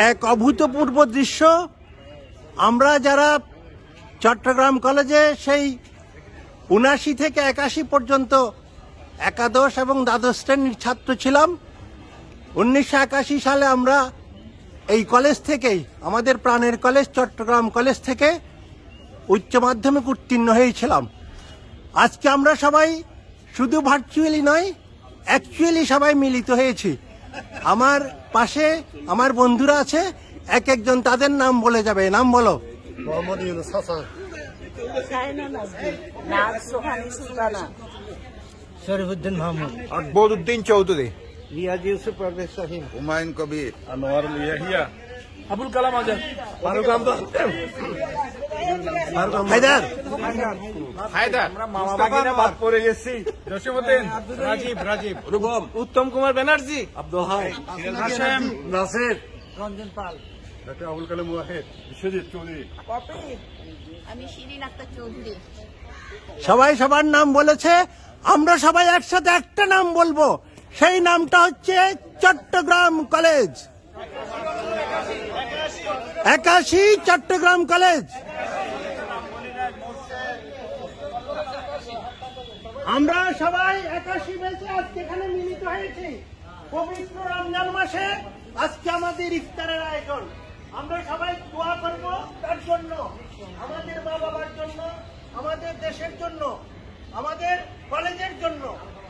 এক অভূতপূর্ব দৃশ্য। আমরা যারা চট্টগ্রাম কলেজে সেই ৭৯ থেকে ৮১ পর্যন্ত একাদশ এবং দ্বাদশ শ্রেণীর ছাত্র ছিলাম, ১৯৮১ সালে আমরা এই কলেজ থেকেই, আমাদের প্রাণের কলেজ চট্টগ্রাম কলেজ থেকে উচ্চ মাধ্যমিক উত্তীর্ণ হয়েছিলাম। আজকে আমরা সবাই শুধু ভার্চুয়ালি নয়, অ্যাকচুয়ালি সবাই মিলিত হয়েছি। আমার পাশে আমার বন্ধুরা আছে, এক একজন তাদের নাম বলে যাবে। নাম বলো। মোহাম্মদ ইউনুস হাসান, শরীফুদ্দিন মাহমুদ, আকবরউদ্দিন চৌধুরী, রিয়াজ ইউসুফ, পারভেজ শাহিন, হুমায়ুন কবির, আনোয়ারুল ইয়াহিয়া, আবুল কালাম আজাদ, ফারুক আহমদ, হায়দার, আমরা মামা বাগিনা বাদ পড়ে গেছি, জসিমউদ্দিন, রাজীব, রূপম, উত্তম কুমার ব্যানার্জি, আব্দুল হাই, হাশেম, নাসির, রঞ্জন পাল, ডক্টর আবুল কালাম ওয়াহেদ, বিশ্বজিৎ চৌধুরী, আমি শিরিন আক্তার চৌধুরী। সবাই সবার নাম বলেছে। আমরা সবাই একসাথে একটা নাম বলবো, সেই নামটা হচ্ছে চট্টগ্রাম কলেজ। ৮১ চট্টগ্রাম কলেজ। আমরা সবাই ৮১ বেঁচে আজকে এখানে মিলিত হয়েছি। পবিত্র রমজান মাসে আজকে আমাদের ইফতারের আয়োজন। আমরা সবাই দোয়া করব তার জন্য, আমাদের মা বাবার জন্য, আমাদের দেশের জন্য, আমাদের কলেজের জন্য,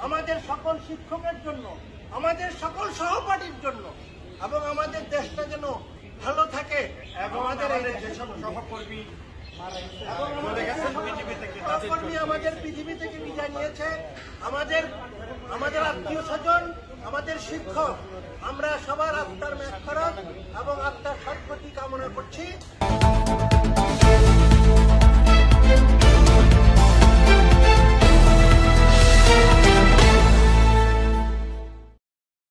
আমাদের সকল শিক্ষকের জন্য, আমাদের সকল সহপাঠীর জন্য, এবং আমাদের দেশটা যেন ভালো থাকে। আমাদের যেসব সহকর্মী আমাদের পৃথিবী থেকে বিদায় নিয়েছে, আমাদের আত্মীয় স্বজন, আমাদের শিক্ষক, আমরা সবার আত্মার ম্যাগ করা এবং আত্মার সদ্গতি কামনা করছি।